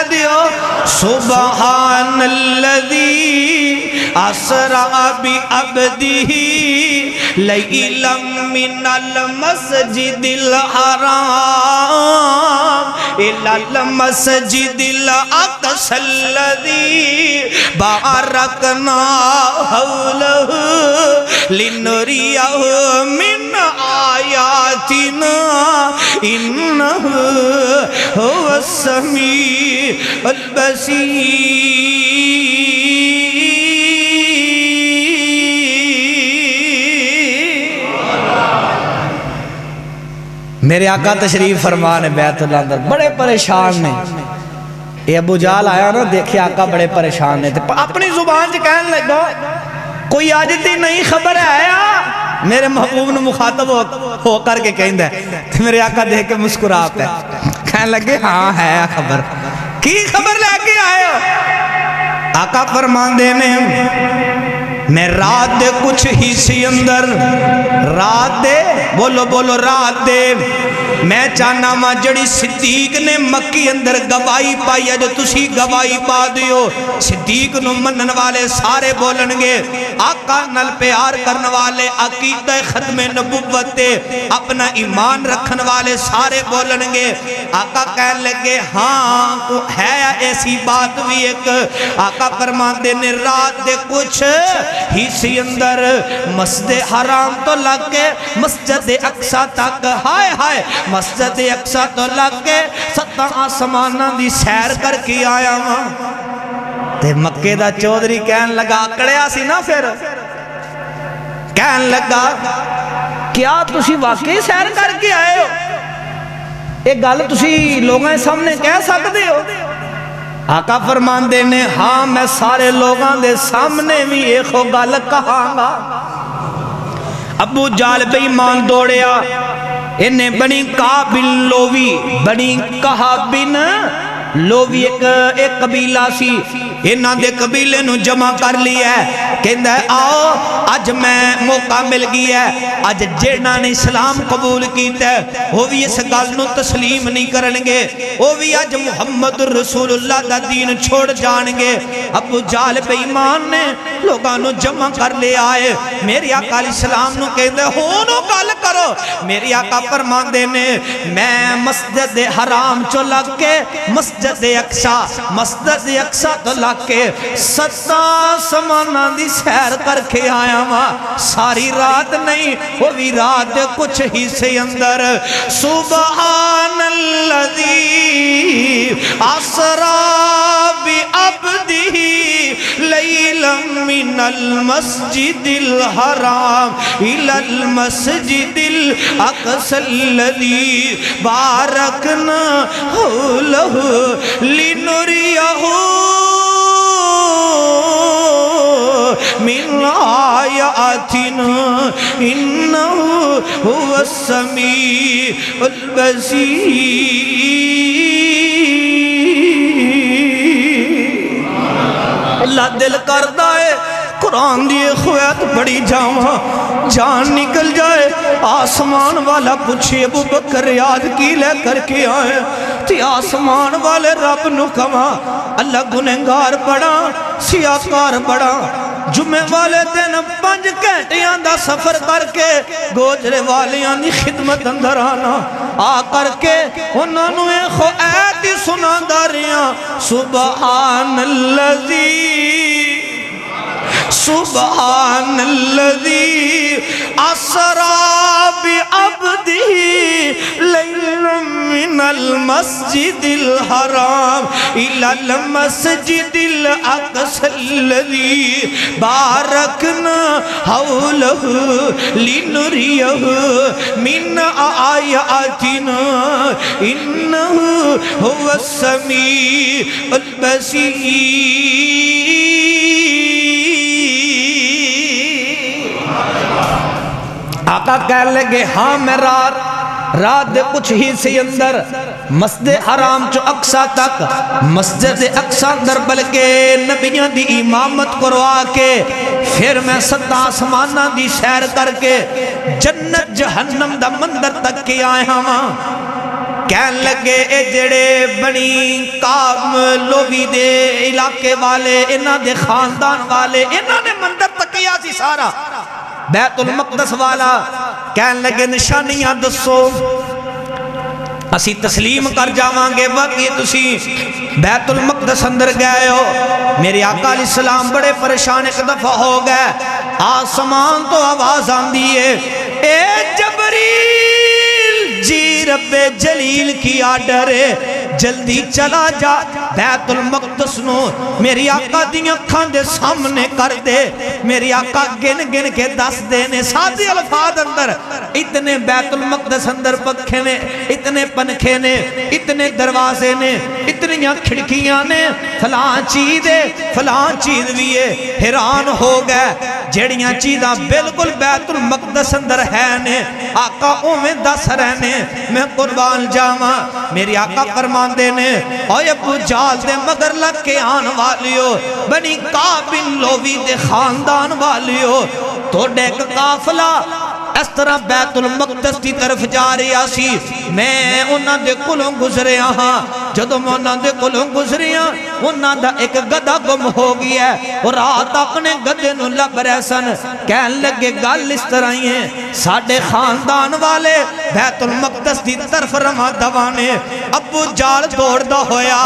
کہہ دیو سبحان الذی اسرا بعبدہ لیلا من المسجد الحرام الى المسجد الاقصى الذي باركنا حوله لنريه من آياتنا إنه هو السميع البصير. میرے آقا تشریف فرمان بیت اللہ اندر بڑے پریشان نے. یہ ابو جہل آیا نا دیکھے آقا بڑے پریشان نے اپنی زبان سے کہنے لگا کوئی آجتی نہیں خبر ہے آیا میرے محبوب نے مخاطب ہو کر کے کہندہ ہے. میرے آقا دیکھ کے مسکرا پہ کہنے لگے ہاں ہے خبر. کی خبر لے کے آئے ہو؟ آقا فرمان دینے میں رات دے کچھ حصے اندر رات دے بولو بولو رات دے میں چاہنا ماں جڑی صدیق نے مکی اندر گواہی پائی ہے جو تسی گواہی پا دیو صدیق نو منن والے سارے بولن گے آقا نل پیار کرن والے عقیدہ ختم نبوت تے اپنا ایمان رکھن والے سارے بولن گے. آقا کہنے لگے ہاں ہے ایسی بات بھی ایک. آقا فرمان دینے رات دے کچھ حصے اندر مسجد حرام تو لگ کے مسجد اقصی تک ہائے ہائے مسجد اقصی تو لگ کے 7 آسماناں دی سیر کر کے آیا ہاں. تے مکے دا چودھری کہن لگا کڑیا سی نا پھر کہن لگا کیا تسی واقعی سیر کر کے آئے ہو؟ ایک گل تسی لوگاں سامنے کہہ سکتے ہو؟ آقا فرمان دینے ہاں میں سارے لوگاں دے سامنے بھی ایک گل کہاں گا. ابو جہل بے ایمان دوڑیا انہیں بنی قابل لووی بنی قابل لووی ایک قبیلہ سی انہاں دے قبیلے نو جمع کر لیا ہے کہندہ ہے آؤ آج میں موقع مل گئی ہے آج جیڑنا نے اسلام قبول کیتا ہے وہ بھی اس گل نو تسلیم نہیں کرنگے وہ بھی آج محمد رسول اللہ دا دین چھوڑ جانگے. ابو جہل بے ایمان نے لوگاں نو جمع کر لے آئے میری آقا علیہ السلام نو کہندہ ہے ہونو گل کرو. میری آقا فرمان دینے میں مسجد حرام چو لگ کے مسجد اقصی تو لگ کے 7 آسماناں دی سیر کر کے آیا ماں ساری رات نہیں وہ بھی رات کچھ حصے اندر. سبحان الذی اسرا بعبدہ لیلا من المسجد الحرام الى المسجد الاقصی الذی بارکنا حولہ لنریہ من آیاتنا انہو هو السمیع البصیر. اللہ دل کردہ ہے قرآن دیئے خویت بڑی جاواں جان نکل جائے آسمان والا پوچھے ابو بکر یاد کی لے کر کے آئے تی آسمان والے رب نو کما اللہ گنہگار بڑا سیاکار بڑا جمعے والے دن 5 گھنٹیاں دا سفر کر کے گوجرے والیاں دی خدمت اندر آنا آ کر کے انہوں نے خو ایتی سنا داریاں سبحان اللذی سبحان الذی اسرا بعبدہ لیلا من المسجد الحرام الى المسجد الاقصی الذی بارکنا حولہ لنریہ من آیاتنا انہ هو السمیع البصیر. آقا کہنے لگے ہاں میں رات دے کچھ ہی سے اندر مسجد حرام چو اقصی تک مسجد اقصی اندر بلکہ نبیوں دی امامت کروا کے پھر میں 7 آسماناں دی سیر کر کے جنت جہنم دا مندر تک کے آئے ہاں کہن لگے اے جڑے بنی کام لوگی دے علاقے والے انہاں دے خاندان والے انہاں نے مندر تکیا سی سارا بیت المقدس والا کہن لگے نشانیاں دسو اسی تسلیم کر جاوان گے واقعی تسی بیت المقدس اندر گئے ہو میرے آقا علیہ السلام بڑے پریشان ایک دفعہ ہو گئے آسمان تو آواز آن دیئے اے جبریل جی رب جلیل کی آڈر ہے جلدی چلا جا بیت المقدس نو میری آقا دیاں کھان دے سامنے کر دے میری آقا گن گن کے دس دینے ساتھی الفاظ اندر اتنے بیت المقدس اندر پکھے نے اتنے پنکھے نے اتنے دروازے نے اتنی کھڑکیاں نے فلان چیز بھی ہے حیران ہو گئے جڑیاں چیزاں بالکل بیت المقدس اندر ہے نے آقا اویں دس رہنے میں قربان جاواں میری آقا فرمان دینے اوہ ابو جال دے مگر لگ کے آن والیو بنی قابل لوی دے خاندان والیو تو ڈیک قافلہ اس طرح بیت المقدس کی طرف جا رہی آسی میں انہاں دے کلوں گزرے ہاں جدو میں انہاں دے کلوں گزرے ہاں انہاں دا ایک گدہ گم ہو گیا ہے اور رات اپنے گدے نو لب رہسن کہن لگے گل اس طرح ہی ہیں ساڑھے خاندان والے بیت المقدس کی طرف رمہ دوانے ابو جال دوڑ دا ہویا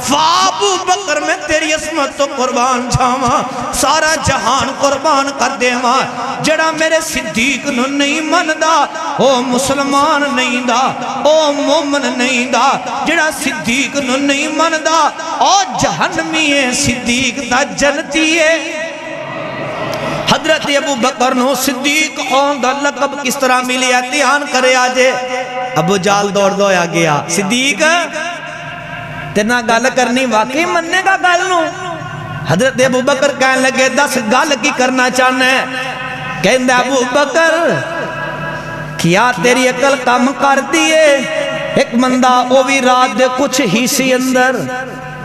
فابو بکر میں تیری عصمت تو قربان جاواں سارا جہان قربان کر دے ماں جڑا میرے صدیق نو نہیں مندہ او مسلمان نہیں دا او مومن نہیں دا جڑا صدیق نو نہیں مندہ او جہنمی ہے صدیق دا جنتی ہے حضرت ابو بکر نو صدیق ہون دا لقب کس طرح ملی ہے دھیان کرے آجے ابو جال دوڑ دویا گیا صدیق تینا گال کرنی واقعی مننے کا گال نو حضرت ابو بکر کہنے لگے 10 گال کی کرنا چاہنے کہندے ابو بکر کیا تیری عقل کم کر دیئے ایک مندہ اوی رات دے کچھ ہی سی اندر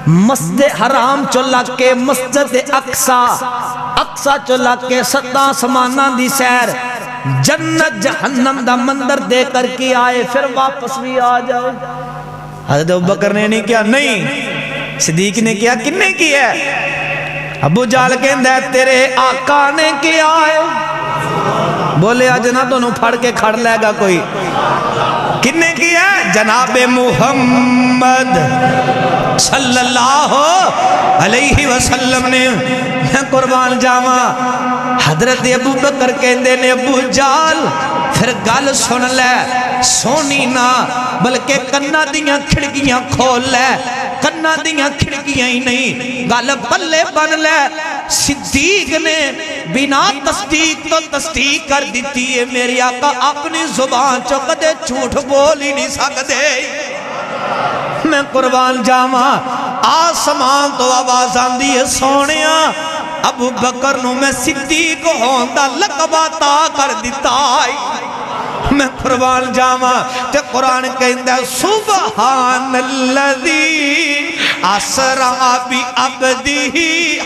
مسجد حرام چلا کے مسجد اقصا چلا کے 7 سمانہ دی سیر جنت جہنم دا مندر دے کر کے آئے پھر واپس بھی آ جاؤ حضرت ابو بکر نے نہیں کیا نہیں صدیق نے کیا کنے کیا ابو جال کہندہ ہے تیرے آقا نے کیا ہے بولے آج نہ دونوں پھڑ کے کھڑ لے گا کوئی کنے کیا ہے جناب محمد صلی اللہ علیہ وسلم نے میں قربان جاواں حضرت ابو بکر کہندے نے ابو جال پھر گل سن لے سونی نہ بلکہ کنہ دیاں کھڑکیاں کھول لے کنہ دیاں کھڑکیاں ہی نہیں گل پلے بن لے صدیق نے بنا تصدیق تو تصدیق کر دیتی ہے میری آقا اپنی زبان چکدے جھوٹ بول ہی نہیں سکتے میں قربان جاواں آسمان تو آواز آن دی ہے سونیاں ابو بکر نو میں صدیق ہوندا لقب عطا کر دیتا میں قربان جاواں تے قرآن کہندا سبحان الذی اسرا بعبدہ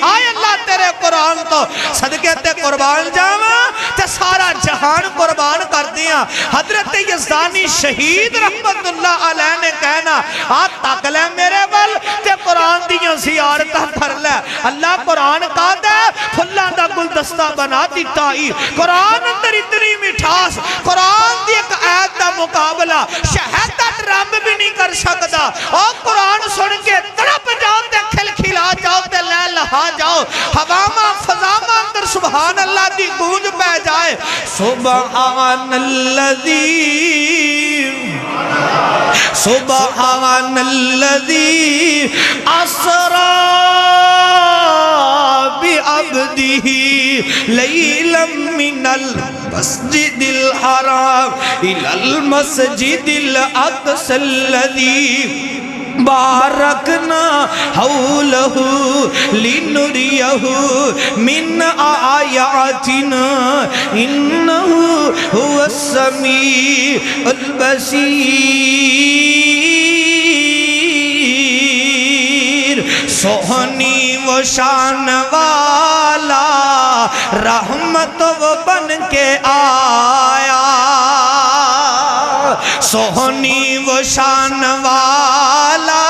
آئے اللہ تیرے قرآن تو صدقے تے قربان جاواں تے سارا جہان قربان کر دیا حضرت یزدانی شہید رحمت اللہ علیہ نے کہنا آت تک لے میرے بل تے قرآن دیاں زیارتہ کر لے اللہ قرآن کا دے پھلا دا گلدستہ بنا دیتا ہی قرآن اندر اتنی مٹھاس قرآن دی ایک آیت دا مقابلہ شہد دا ڈرم بھی نہیں کر سکتا اور قرآن سن کے تڑپ جاؤ تے کھل کھلا جاؤ تے لے لہا جاؤ حواما فضاما اندر سبحان اللہ دی گونج پہ جائے سبحان اللذی سبحان اللذی اسرا بعبدہ لیلا من المسجد الحرام الى المسجد الاقصى الذي بارکنا حولہ لنریہ من آیاتنا انہو هو السمیع البصیر سہنی و شان والا رحمت و بن کے آیا سونی وہ شان والا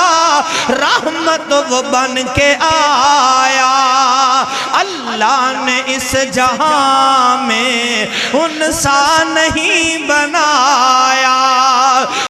رحمت وہ بن کے آیا اللہ نے اس جہاں میں ان سا نہیں بنایا